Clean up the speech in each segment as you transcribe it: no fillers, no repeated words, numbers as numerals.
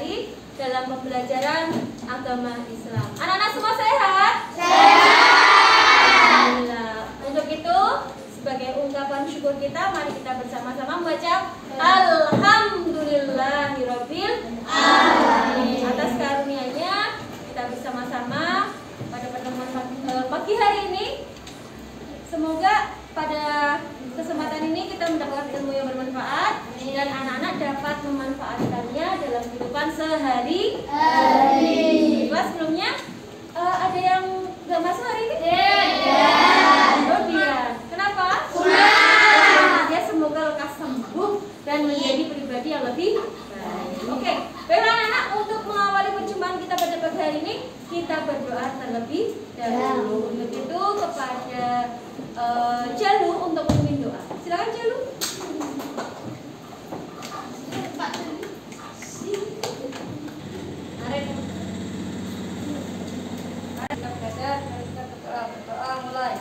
kembali dalam pembelajaran agama Islam. Anak-anak semua sehat? Alhamdulillah. Untuk itu, sebagai ungkapan syukur kita, mari kita bersama-sama membaca Alhamdulillahirabbil alamin. Atas karunia-Nya kita bersama-sama pada pertemuan pagi hari ini. Semoga pada kesempatan ini kita mendapatkan ilmu yang bermanfaat dan anak-anak dapat memanfaatkannya dalam kehidupan sehari-hari. Kelas sebelumnya ada yang nggak masuk hari ini? Oh iya. Kenapa? Ya semoga lekas sembuh dan menjadi pribadi yang lebih baik. Oke, baiklah anak-anak, untuk mengawali perjumpaan kita pada pagi hari ini, kita berdoa terlebih dahulu. Untuk itu kepada Jalu untuk memimpin doa. Silakan Jalu. Kita berdoa mulai.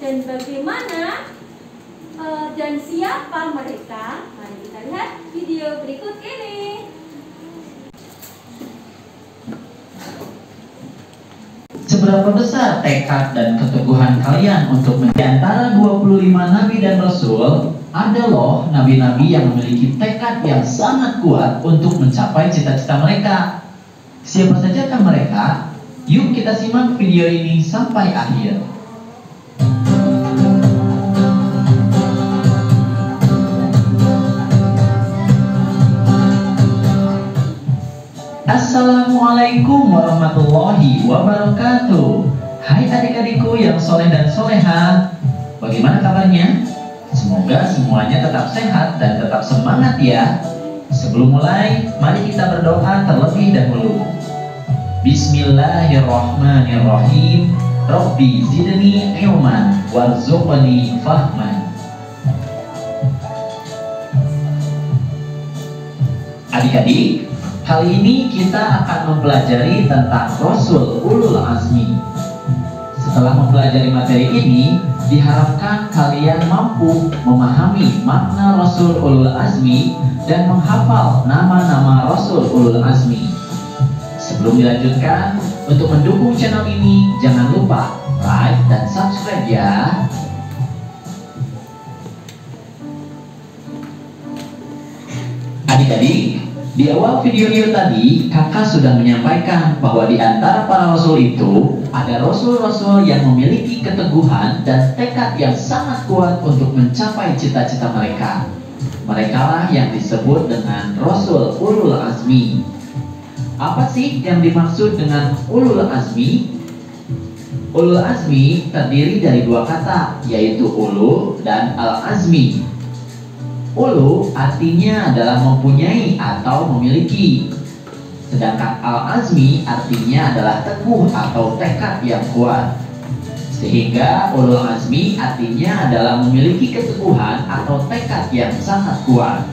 Dan bagaimana dan siapa mereka? Mari kita lihat video berikut ini. Seberapa besar tekad dan keteguhan kalian untuk menjadi antara 25 nabi dan rasul? Ada loh nabi-nabi yang memiliki tekad yang sangat kuat untuk mencapai cita-cita mereka. Siapa sajakah mereka? Yuk kita simak video ini sampai akhir. Assalamualaikum warahmatullahi wabarakatuh. Hai adik-adikku yang soleh dan soleha, bagaimana kabarnya? Semoga semuanya tetap sehat dan tetap semangat ya. Sebelum mulai, mari kita berdoa terlebih dahulu. Bismillahirrahmanirrahim. Rabbi zidni ilman warzuqni fahman. Adik-adik, kali ini kita akan mempelajari tentang Rasul Ulul Azmi. Setelah mempelajari materi ini, diharapkan kalian mampu memahami makna Rasul Ulul Azmi dan menghafal nama-nama Rasul Ulul Azmi. Sebelum dilanjutkan, untuk mendukung channel ini, jangan lupa like dan subscribe ya. Adik-adik, di awal video tadi, kakak sudah menyampaikan bahwa di antara para rasul itu, ada rasul-rasul yang memiliki keteguhan dan tekad yang sangat kuat untuk mencapai cita-cita mereka. Mereka lah yang disebut dengan Rasul Ulul Azmi. Apa sih yang dimaksud dengan Ulul Azmi? Ulul Azmi terdiri dari dua kata, yaitu Ulu dan Al-Azmi. Ulu artinya adalah mempunyai atau memiliki, sedangkan Al-Azmi artinya adalah teguh atau tekad yang kuat. Sehingga Ulul Azmi artinya adalah memiliki keteguhan atau tekad yang sangat kuat.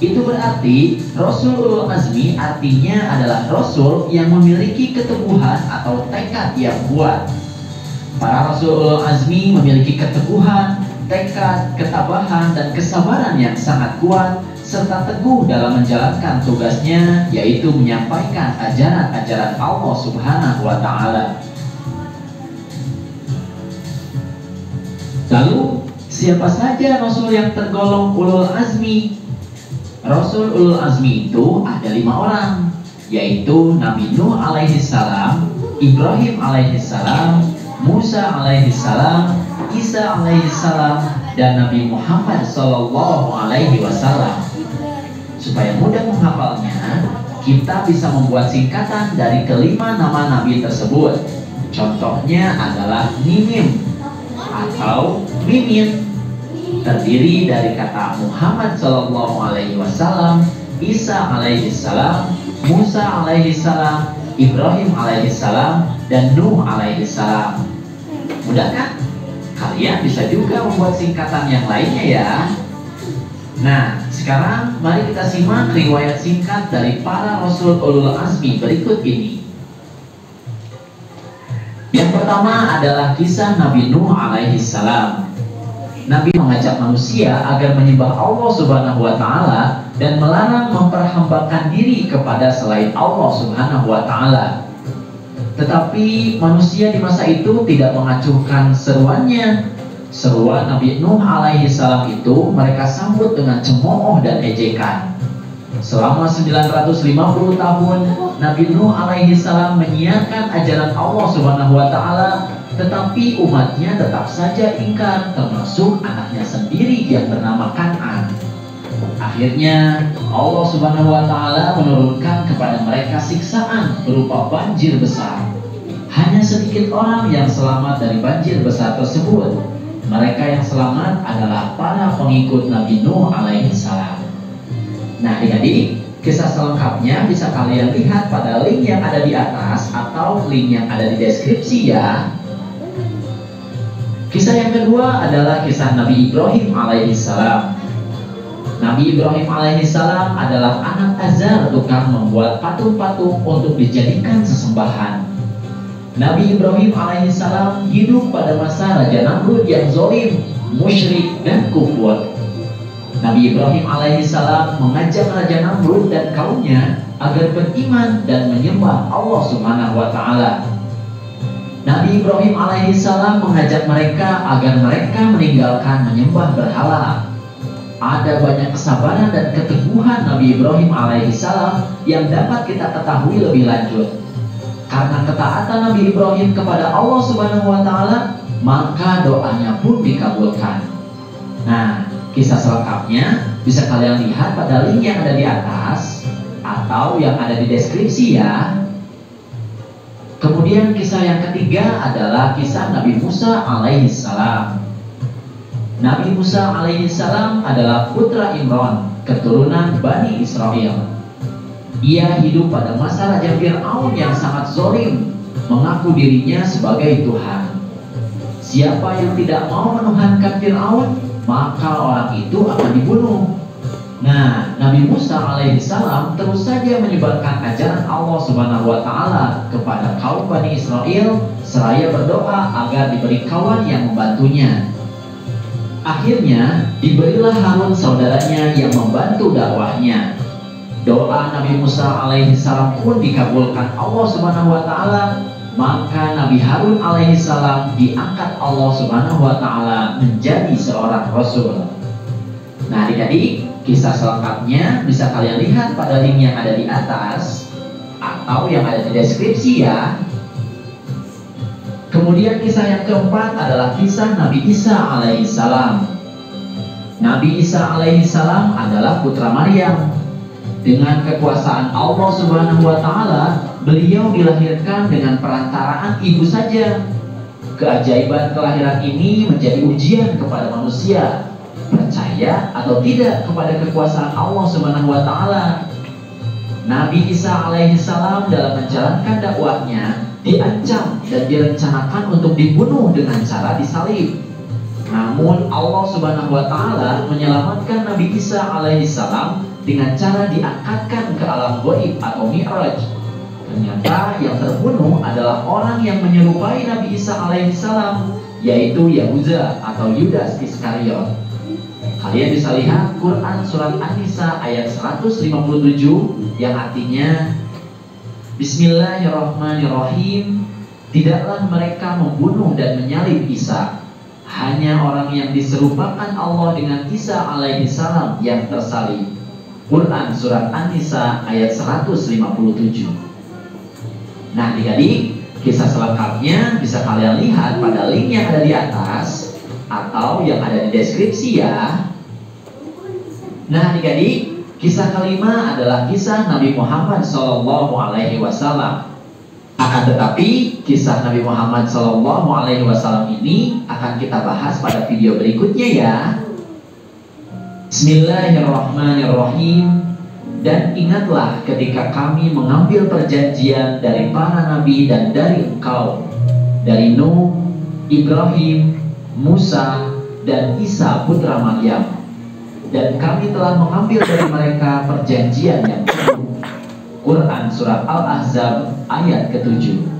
Itu berarti Rasul Ulul Azmi artinya adalah Rasul yang memiliki keteguhan atau tekad yang kuat. Para Rasul Ulul Azmi memiliki keteguhan, tekad, ketabahan, dan kesabaran yang sangat kuat, serta teguh dalam menjalankan tugasnya, yaitu menyampaikan ajaran-ajaran Allah Subhanahu wa Ta'ala. Lalu, siapa saja Rasul yang tergolong Ulul Azmi? Rasul Ulul Azmi itu ada 5 orang, yaitu Nabi Nuh alaihissalam, Ibrahim alaihissalam, Musa alaihissalam, Isa alaihissalam, dan Nabi Muhammad sallallahu alaihi wasallam. Supaya mudah menghafalnya, kita bisa membuat singkatan dari kelima nama nabi tersebut. Contohnya adalah Mimim atau Mimin, terdiri dari kata Muhammad sallallahu alaihi wasallam, Isa alaihissalam, Musa alaihissalam, Ibrahim alaihissalam, dan Nuh alaihissalam. Mudah kan? Kalian bisa juga membuat singkatan yang lainnya ya. Nah, sekarang mari kita simak riwayat singkat dari para Rasul Ulul Azmi berikut ini. Yang pertama adalah kisah Nabi Nuh alaihissalam. Nabi mengajak manusia agar menyembah Allah Subhanahu wa Ta'ala dan melarang memperhambakan diri kepada selain Allah Subhanahu wa Ta'ala. Tetapi manusia di masa itu tidak mengacuhkan seruannya. Seruan Nabi Nuh alaihissalam itu mereka sambut dengan cemooh dan ejekan. Selama 950 tahun, Nabi Nuh alaihissalam menyiarkan ajaran Allah Subhanahu wa Ta'ala, tetapi umatnya tetap saja ingkar, termasuk anaknya sendiri yang bernama Kan'an. Akhirnya Allah Subhanahu wa Ta'ala menurunkan kepada mereka siksaan berupa banjir besar. Hanya sedikit orang yang selamat dari banjir besar tersebut. Mereka yang selamat adalah para pengikut Nabi Nuh alaihissalam. Nah adik-adik, kisah selengkapnya bisa kalian lihat pada link yang ada di atas atau link yang ada di deskripsi ya. Kisah yang kedua adalah kisah Nabi Ibrahim alaihissalam. Nabi Ibrahim alaihissalam adalah anak Azar tukang membuat patung-patung untuk dijadikan sesembahan. Nabi Ibrahim alaihissalam hidup pada masa Raja Namrud yang zalim, musyrik, dan kufur. Nabi Ibrahim alaihissalam mengajak Raja Namrud dan kaumnya agar beriman dan menyembah Allah Subhanahu wa Ta'ala. Nabi Ibrahim alaihissalam mengajak mereka agar mereka meninggalkan menyembah berhala. Ada banyak kesabaran dan keteguhan Nabi Ibrahim alaihissalam yang dapat kita ketahui lebih lanjut. Karena ketaatan Nabi Ibrahim kepada Allah Subhanahu wa Ta'ala, maka doanya pun dikabulkan. Nah, kisah selengkapnya bisa kalian lihat pada link yang ada di atas atau yang ada di deskripsi ya. Kemudian kisah yang ketiga adalah kisah Nabi Musa alaihissalam. Nabi Musa alaihissalam adalah putra Imran, keturunan Bani Israel. Ia hidup pada masa Raja Fir'aun yang sangat zalim, mengaku dirinya sebagai Tuhan. Siapa yang tidak mau menuhankan Fir'aun, maka orang itu akan dibunuh. Nah, Nabi Musa alaihissalam terus saja menyebarkan ajaran Allah Subhanahu wa Ta'ala kepada kaum Bani Israel, seraya berdoa agar diberi kawan yang membantunya. Akhirnya, diberilah Harun saudaranya yang membantu dakwahnya. Doa Nabi Musa alaihissalam pun dikabulkan Allah Subhanahu wa Ta'ala, maka Nabi Harun alaihissalam diangkat Allah Subhanahu wa Ta'ala menjadi seorang rasul. Nah, adik-adik, kisah selengkapnya bisa kalian lihat pada link yang ada di atas atau yang ada di deskripsi ya. Kemudian kisah yang keempat adalah kisah Nabi Isa alaihissalam. Nabi Isa alaihissalam adalah putra Maryam. Dengan kekuasaan Allah Subhanahu wa Ta'ala, beliau dilahirkan dengan perantaraan ibu saja. Keajaiban kelahiran ini menjadi ujian kepada manusia, percaya atau tidak kepada kekuasaan Allah Subhanahu wa Ta'ala. Nabi Isa alaihissalam dalam menjalankan dakwahnya diancam dan direncanakan untuk dibunuh dengan cara disalib. Namun Allah Subhanahu wa Ta'ala menyelamatkan Nabi Isa alaihissalam dengan cara diangkatkan ke alam gaib atau mi'raj. Ternyata yang terbunuh adalah orang yang menyerupai Nabi Isa alaihissalam, yaitu Yahuda atau Yudas Iskariot. Kalian bisa lihat Quran surat An-Nisa ayat 157 yang artinya, Bismillahirrahmanirrahim. Tidaklah mereka membunuh dan menyalib Isa, hanya orang yang diserupakan Allah dengan Isa alaihissalam yang tersalib. Quran surat An-Nisa ayat 157. Nah, adik-adik, kisah selengkapnya bisa kalian lihat pada link yang ada di atas atau yang ada di deskripsi ya. Nah, adik-adik, kisah kelima adalah kisah Nabi Muhammad SAW. Akan tetapi, kisah Nabi Muhammad SAW ini akan kita bahas pada video berikutnya ya. Bismillahirrahmanirrahim. Dan ingatlah ketika kami mengambil perjanjian dari para nabi dan dari engkau, dari Nuh, Ibrahim, Musa, dan Isa putra Maryam. Dan kami telah mengambil dari mereka perjanjian yang penuh. Quran surat Al-Ahzab ayat ke-7.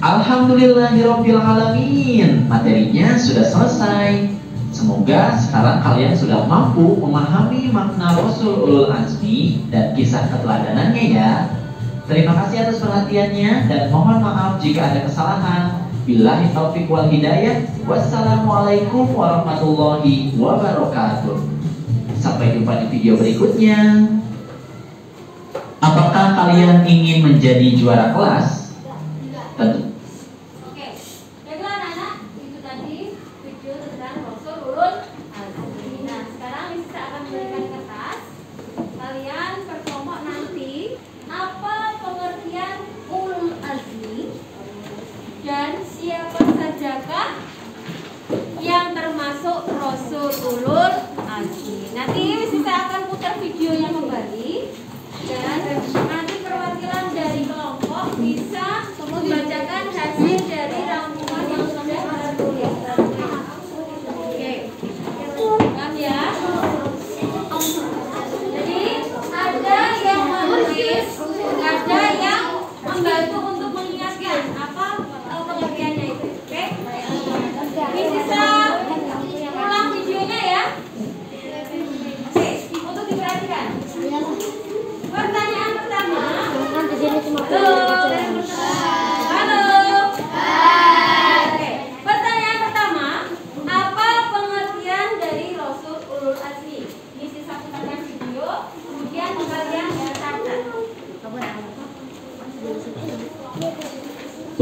Alhamdulillahirabbil alamin. Materinya sudah selesai. Semoga sekarang kalian sudah mampu memahami makna Rasul Ulul Azmi dan kisah keteladanannya ya. Terima kasih atas perhatiannya dan mohon maaf jika ada kesalahan. Billahi taufiq wal hidayah. Wassalamualaikum warahmatullahi wabarakatuh. Sampai jumpa di video berikutnya. Apakah kalian ingin menjadi juara kelas? Tentu. Dan siapa sajakah yang termasuk Rasul Ulul Azmi? Nanti saya akan putar videonya kembali dan nanti perwakilan dari kelompok bisa membacakan hasil dari rangkuman yang sudah tertulis. Oke, paham ya? Jadi ada yang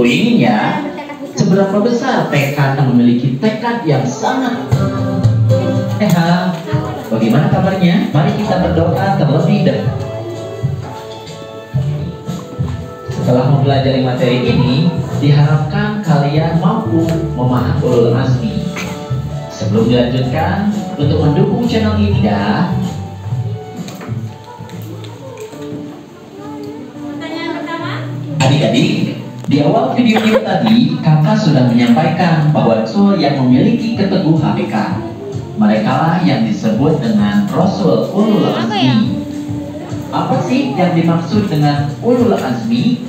Ku ingin ya, seberapa besar tekad yang memiliki tekad yang sangat bagaimana kabarnya? Mari kita berdoa terlebih dahulu. Setelah mempelajari materi ini, diharapkan kalian mampu memahami ulul azmi. Sebelum dilanjutkan, untuk mendukung channel ini Pertanyaan pertama. Adik-adik, di awal video ini tadi, kakak sudah menyampaikan bahwa Rasul yang memiliki keteguhan tekad, mereka lah yang disebut dengan Rasul ulul azmi. Apa sih yang dimaksud dengan ulul azmi?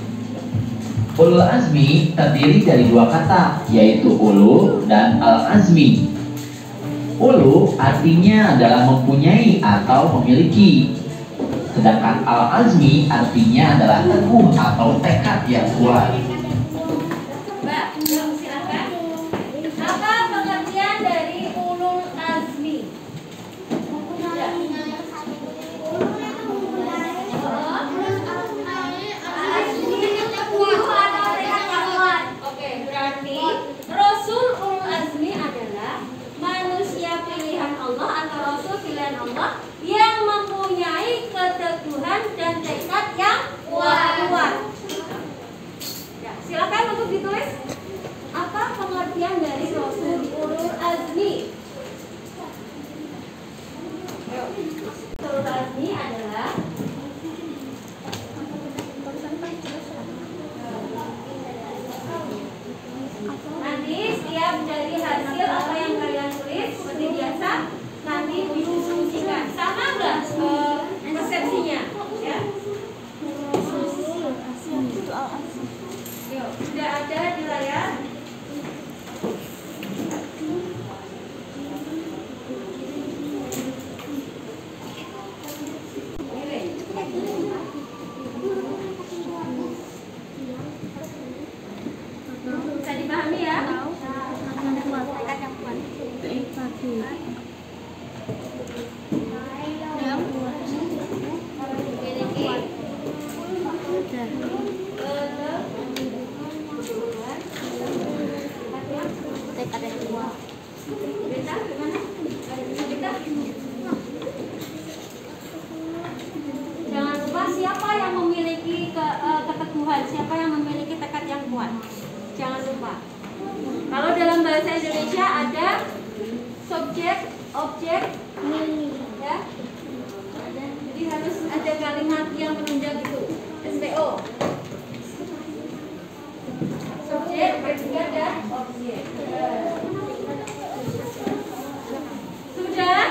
Ulul azmi terdiri dari dua kata, yaitu ulu dan al-azmi. Ulu artinya adalah mempunyai atau memiliki, sedangkan al-azmi artinya adalah teguh atau tekad yang kuat. Mbak, silakan. Apa pengertian dari ulul azmi? Oke, berarti Rasul ulul azmi adalah manusia pilihan Allah atau Rasul pilihan Allah yang mempunyai keteguhan dan tekad yang kuat. Ya, silakan untuk ditulis. Apa pengertian dari Rasul ulul azmi? Ulul azmi adalah nanti setiap dari hasil apa yang kalian tulis seperti biasa nanti didiskusikan. Sama nggak persepsinya? Ya. Yuk, sudah ada di layar. Bisa dipahami ya? Jangan lupa siapa yang memiliki keteguhan, siapa yang memiliki tekad yang kuat. Jangan lupa. Kalau dalam bahasa Indonesia ada subjek, objek, ya. Jadi harus ada kalimat yang menunjang itu. SPO. Subjek, predika, dan objek. Sudah?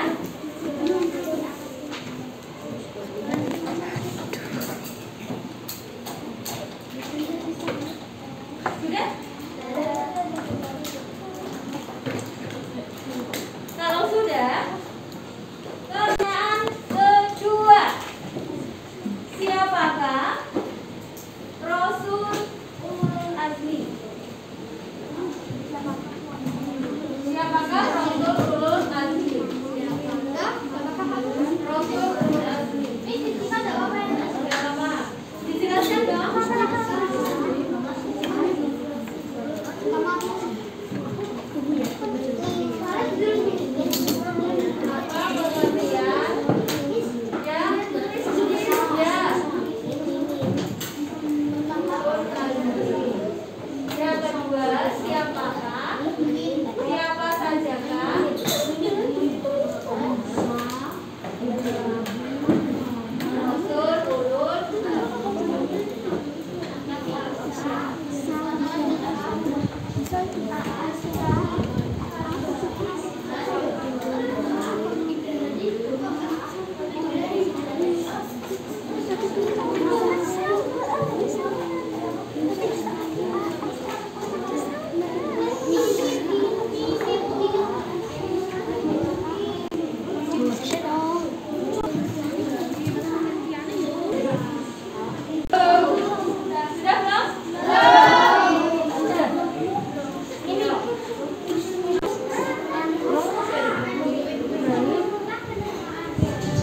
Sudah? Kalau sudah, pertanyaan kedua. Siapakah Rasul ulul azmi? Siapakah Rasul ulul azmi? Rasul ulul azmi. Siapa? Dijelaskan dong.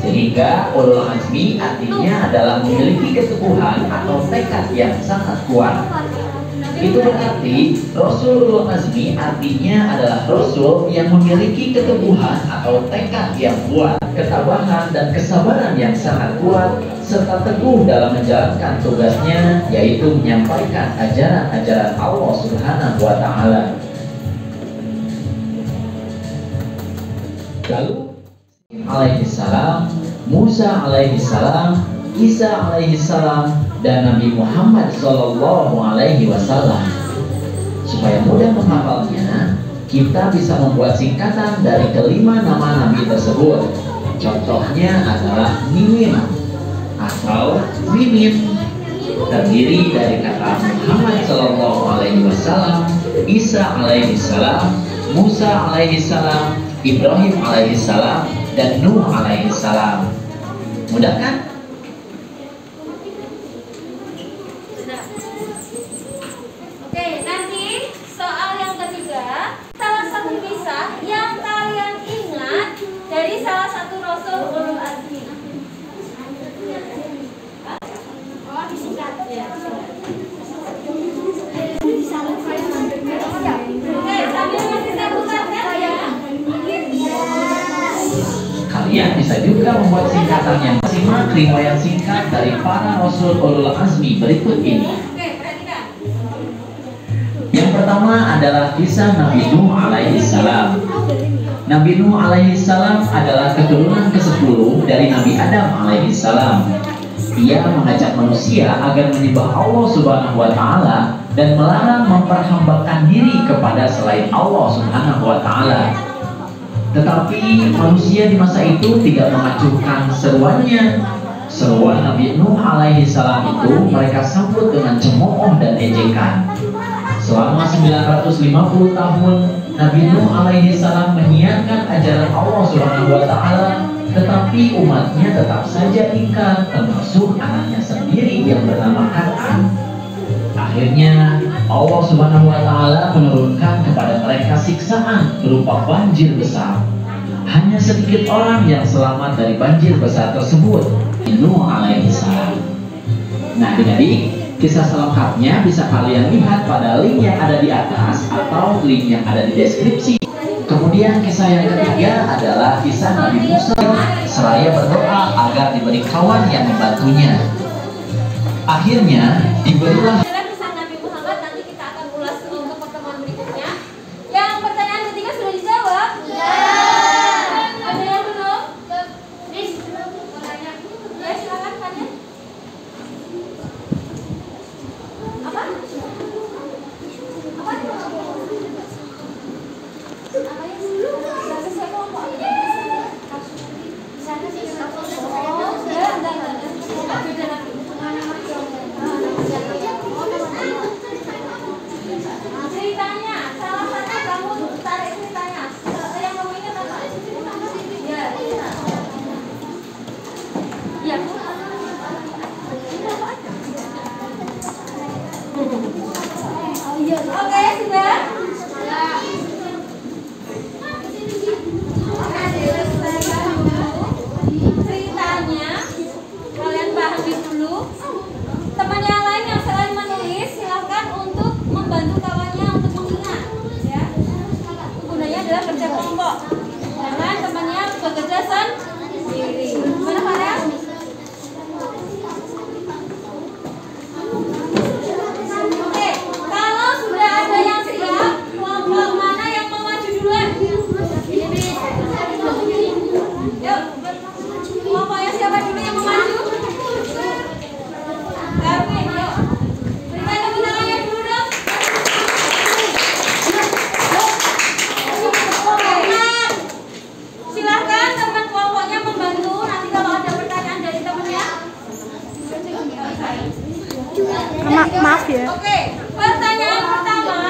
Sehingga ulul azmi artinya adalah memiliki keteguhan atau tekad yang sangat kuat. Nanti Itu berarti Rasul ulul azmi artinya adalah Rasul yang memiliki keteguhan atau tekad yang kuat, ketabahan dan kesabaran yang sangat kuat, serta teguh dalam menjalankan tugasnya, yaitu menyampaikan ajaran-ajaran Allah Subhanahu wa Ta'ala. Lalu alaihissalam, Musa alaihissalam, Isa alaihissalam, dan Nabi Muhammad Sallallahu Alaihi Wasallam. Supaya mudah menghafalnya, kita bisa membuat singkatan dari kelima nama Nabi tersebut. Contohnya adalah Mimim atau Mimin, terdiri dari kata Muhammad Sallallahu Alaihi Wasallam, Isa alaihissalam, Musa alaihissalam, Ibrahim alaihissalam, dan Nuh alaihissalam. Mudah kan? Oke, nanti soal yang ketiga, salah satu kisah yang kalian ingat dari salah satu Rasul ulul azmi. Oh, disingkat ya. Oke, sambil masih saya bukakan ya. Kalian bisa juga membuat singkatan yang simak riwayat singkat dari para Rasul ulul azmi berikut ini. Oke, perhatikan. Yang pertama adalah kisah Nabi Nuh alaihissalam. Nabi Nuh alaihissalam adalah keturunan ke-10 dari Nabi Adam alaihissalam. Ia mengajak manusia agar menyembah Allah Subhanahu wa Ta'ala dan melarang memperhambakan diri kepada selain Allah Subhanahu wa Ta'ala. Tetapi manusia di masa itu tidak mengacuhkan seruannya. Seruan Nabi Nuh alaihissalam itu mereka sambut dengan cemooh dan ejekan. Selama 950 tahun, Nabi Nuh alaihissalam menyiarkan ajaran Allah Subhanahu wa Ta'ala, tetapi umatnya tetap saja ingkar, termasuk anaknya sendiri yang bernama Kan'an. Akhirnya Allah Subhanahu wa Ta'ala menurunkan kepada mereka siksaan berupa banjir besar. Hanya sedikit orang yang selamat dari banjir besar tersebut, Nuh alaihissalam. Nah, adik-adik, kisah selengkapnya bisa kalian lihat pada link yang ada di atas atau link yang ada di deskripsi. Kemudian kisah yang ketiga adalah kisah Nabi Musa seraya berdoa agar diberi kawan yang membantunya. Akhirnya diberilah. Kisah Nabi Muhammad nanti kita akan ulas untuk pertemuan berikutnya. Yang pertanyaan ketiga sudah dijawab? Ya. Ada yang belum? Miss, mau tanya? Ya, silakan tanya. Apa? Apa? Ceritanya, salah satu kamu tarik ceritanya. Yang kamu ingat apa? Ya. Ya. Oke, sudah? Ceritanya kalian pahami dulu. Teman yang lain yang selain menulis silahkan untuk membantu kawannya untuk mengingat, ya. Gunanya adalah kerja kelompok. Jangan temannya bekerja sendiri. Mana kalian? Oke, kalau sudah ada yang siap, kelompok mana yang mau maju duluan? Yuk, kelompoknya siapa dulu yang mau maju? Darwin, yuk. Berikan tepuk tangannya dulu dong. Silahkan teman kelompoknya membantu. Nanti kalau ada pertanyaan dari temannya. Maaf ya. Oke, pertanyaan pertama.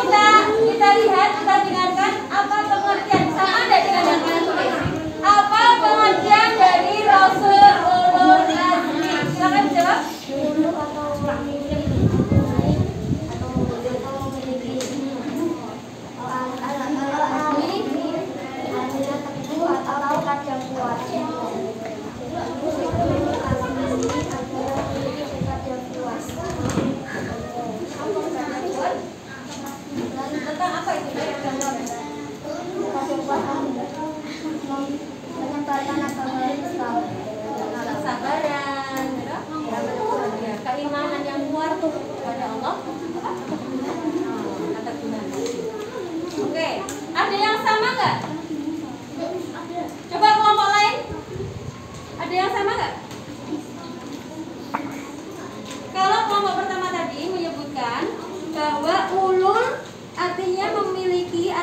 Kita lihat, kita dengarkan apa pengertian sama ada dengan yang kalian tulis. Apa pengertian dari Rasul ulul azmi? Silakan jawab.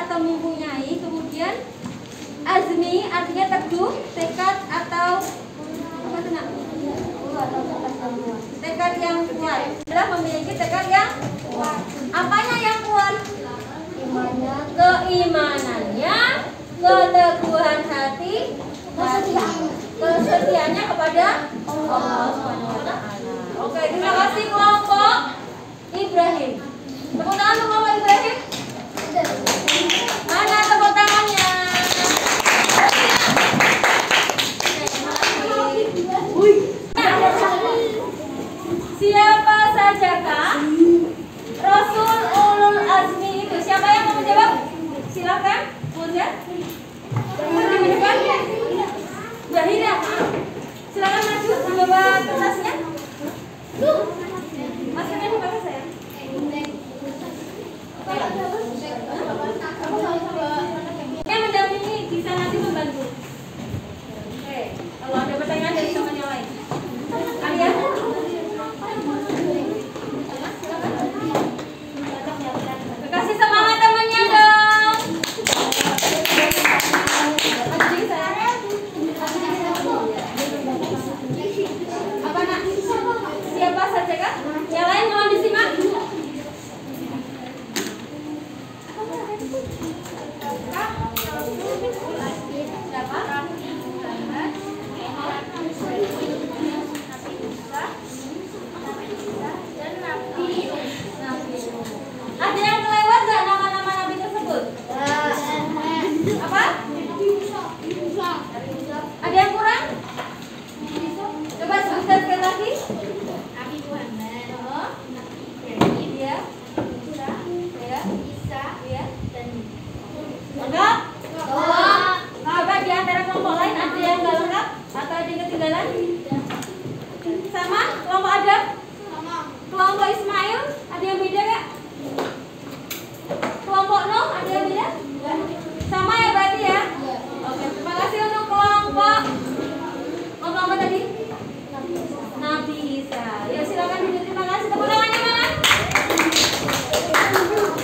atau mempunyai, kemudian azmi artinya teguh, tekad atau apa itu nak? Tekad yang kuat. Adalah memiliki tekad yang kuat. Apanya yang kuat? Keimanannya, keteguhan hati, kesetiaannya kepada Allah Subhanahu wa taala. Oke, terima kasih kelompok Ibrahim. Tepuk tangan untuk kelompok Ibrahim. Mana tepuk tangannya? Siapa sajakah Rasul Ulul Azmi itu? Siapa yang mau menjawab? Silakan, Bunda. Zahira, silakan maju membawa kertasnya. Masuknya di mana saya? Yang mendampingi bisa nanti membantu. Oke, kalau ada pertanyaan dari teman yang lain. Kalian? Kasih semangat temannya dong. Apa nak? Siapa saja kah? Yang lain mohon disimak. Ada yang kelewat nggak nama-nama nabi tersebut? Apa? Ada yang kurang? Coba sebutkan sekali lagi. Nabi Muhammad, ya, ya, Isa, ya, dan lengkap. Coba di antara kelompok lain ada yang nggak lengkap atau ada yang ketinggalan? Sama? Kelompok Adam? Kelompok Ismail? Ada yang beda nggak? Kelompok Nuh? Ada yang beda? Sama ya berarti ya? Oke, terima kasih untuk kelompok apa tadi? Nabi Isa. Ya silakan duduk, terima kasih. Tepuk tangannya mana?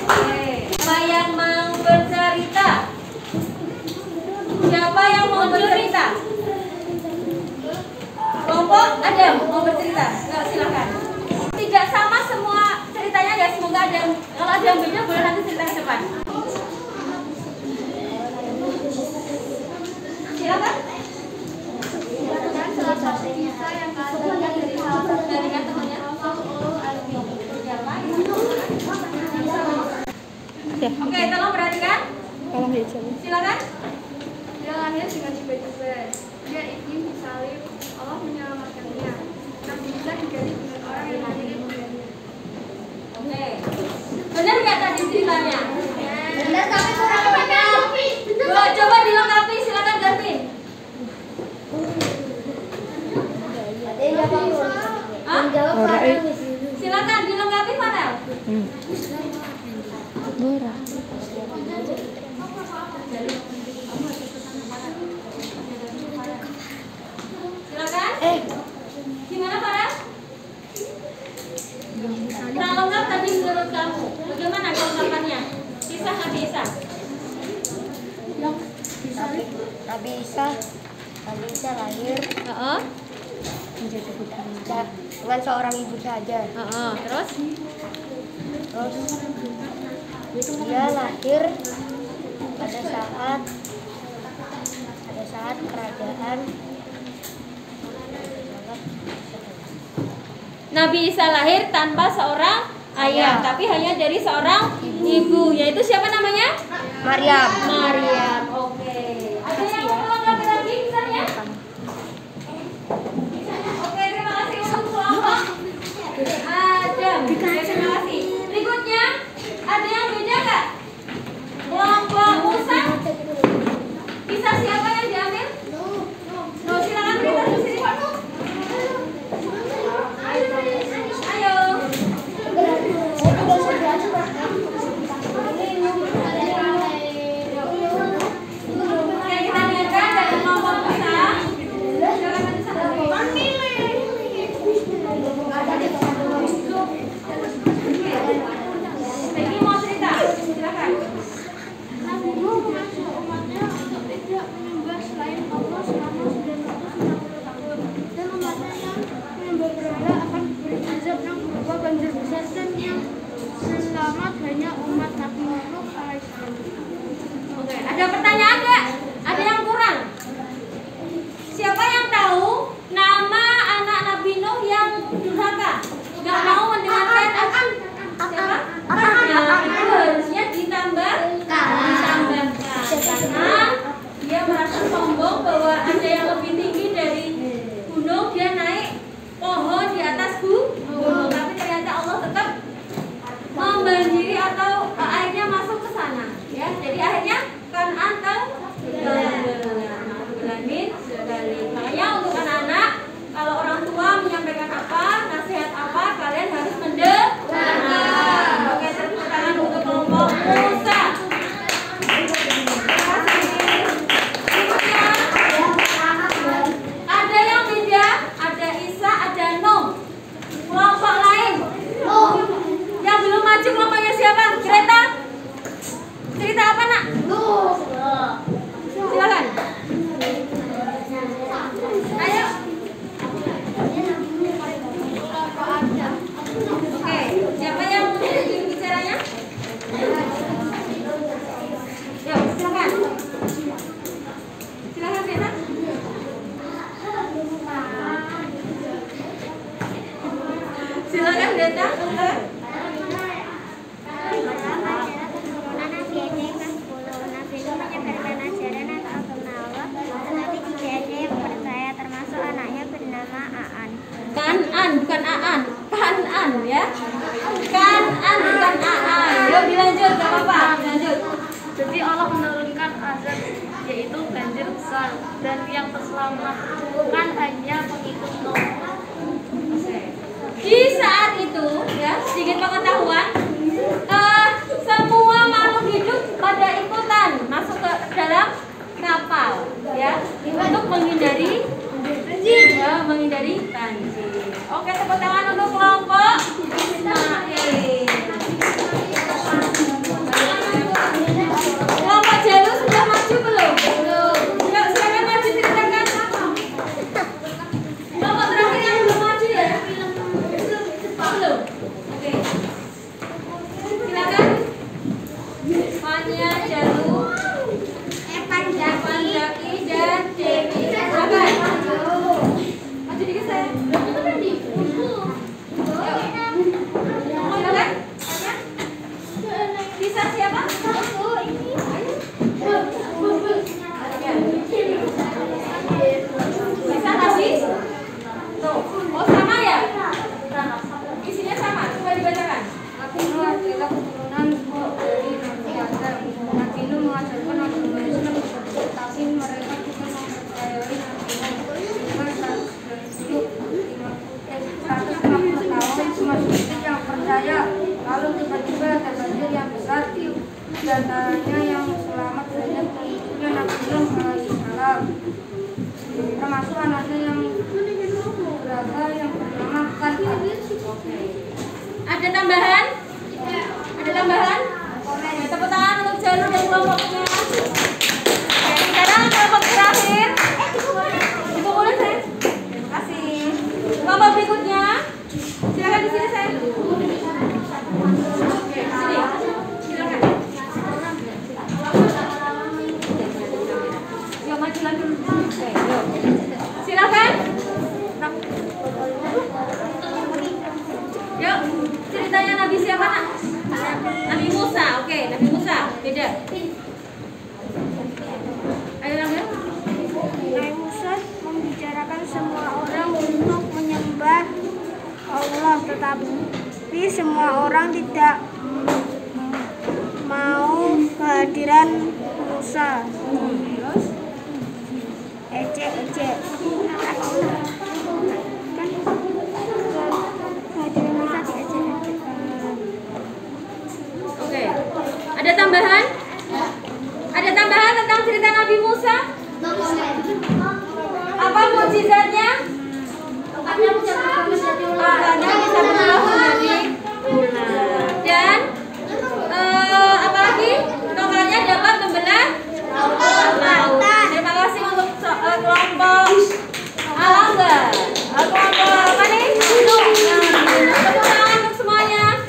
Oke. Siapa yang mau bercerita? Siapa yang mau bercerita? Kelompok Adam mau bercerita? Nah, silakan. Tidak sama semua ceritanya ya, semoga ada yang, kalau ada yang beda boleh nanti cerita ke depan. Silakan. Salah satu kisah yang dari sahabat dari temannya Oke, tolong perhatikan. Silakan. Dia lahir dengan tiba-tiba. Dia ingin disalib. Allah menyelamatkannya. Nabi Isa diganti dengan orang yang lahirnya pemberani. Oke. Benar nggak tadi ceritanya? Benar, tapi kurang lengkap. Coba dilengkapi, silakan ganti. Hah? Silakan dilengkapi Farel. Silakan. Gimana Farel? Kurang lengkap tadi menurut kamu. Bagaimana kelengkapannya? Kisah Nabi Isa. Nabi Isa lahir dengan seorang ibu saja. Terus Dia lahir pada saat kerajaan Nabi Isa lahir tanpa seorang ayah, tapi hanya dari seorang ibu, yaitu siapa namanya? Maryam. Maryam. Oke. Ada yang mau melengkapi lagi misalnya? Oke, terima kasih untuk kelompok Adam. Terima kasih. Berikutnya, ada yang beda nggak? Kelompok Musa. Kisah siapa yang diambil? Nuh, silakan berita di sini Pak Nuh. Ayo. adanya umat Nabi Nuh alaihissalam. Oke, ada pertanyaan nggak? Ada yang kurang? Siapa yang tahu nama anak Nabi Nuh yang durhaka? Nggak mau mendengarkan siapa? Nah, itu harusnya ditambahkan karena dia merasa sombong bahwa ada yang lebih tinggi dari gunung, dia naik pohon di atas gunung, tapi ternyata Allah tetap membanjiri atau airnya masuk ke sana, ya. Jadi akhirnya Kan'an sekali. Makanya untuk anak-anak, kalau orang tua menyampaikan apa, nasihat apa, kalian harus mendengar. Oke, tepuk tangan untuk kelompok Musa. Ada yang beda, ada Isa, ada Nuh. Kelompok lain. Yang belum maju kelompoknya siapa? Greta. Cerita apa, Nak? Silakan. Ayo. Oke, siapa yang bicaranya? Yuk, silakan. Silakan, Greta. Silakan, Greta. Kan'an bukan Aan, Kan'an ya. Kan'an bukan Aan. Yuk dilanjut, gak apa-apa. Lanjut. Jadi Allah menurunkan azab yaitu banjir besar dan yang terselamat bukan hanya pengikut Nuh. Di saat itu ya, sedikit pengetahuan, semua makhluk hidup pada ikutan masuk ke dalam kapal ya, untuk menghindari banjir. Oke, tepuk tangan untuk kelompok Ismail. Kelompok Jalu sudah maju belum? Yuk, silakan maju ceritakan. Kelompok terakhir yang belum maju ya? Belum? Oke. Silakan. Fania, Jalu, Evan, Zaki, dan Dewi. Silakan. Maju dikit saya. Silakan. Bisa siapa? Bisa habis? Tuh. Oh, sama ya? Isinya sama. Coba dibacakan. Nabi Nuh adalah keturunan dari Nabi Adam. Nabi Nuh mengajarkan agama Islam, tapi mereka juga mempercayai Nabi Nuh. 150 tahun cuma sedikit yang percaya, lalu tiba-tiba ada banjir yang besar. Di antaranya yang selamat hanya pengikutnya Nabi Nuh alaihissalam, termasuk anaknya yang berada yang bernama Kan'an. Ada tambahan? Ada tambahan? Oke, tepuk tangan untuk Jalur dan kelompoknya. Oke, sekarang kelompok terakhir. Dipukulin saya. Terima kasih. Kelompok berikutnya. Silakan di sini saya. Oke, di sini. Silakan. Yuk, maju lagi. Oke, yuk. Silakan. Yuk, ceritanya Nabi siapa, Nak? Nabi Musa. Oke, Nabi Musa. Beda. Ayo, Nabi. Nabi Musa membicarakan semua orang untuk menyembah Allah, tetapi semua orang tidak mau kehadiran Musa. Terus ejek-ejek. Kehadiran Musa diejek-ejek. Oke. Ada tambahan? Ada tambahan tentang cerita Nabi Musa? Apa mukjizatnya? Tongkatnya bisa berubah menjadi ular. Dan apa lagi? Tongkatnya dapat membelah laut. Terima kasih untuk kelompok Alangga. Kelompok apa nih? Tepuk tangan untuk semuanya.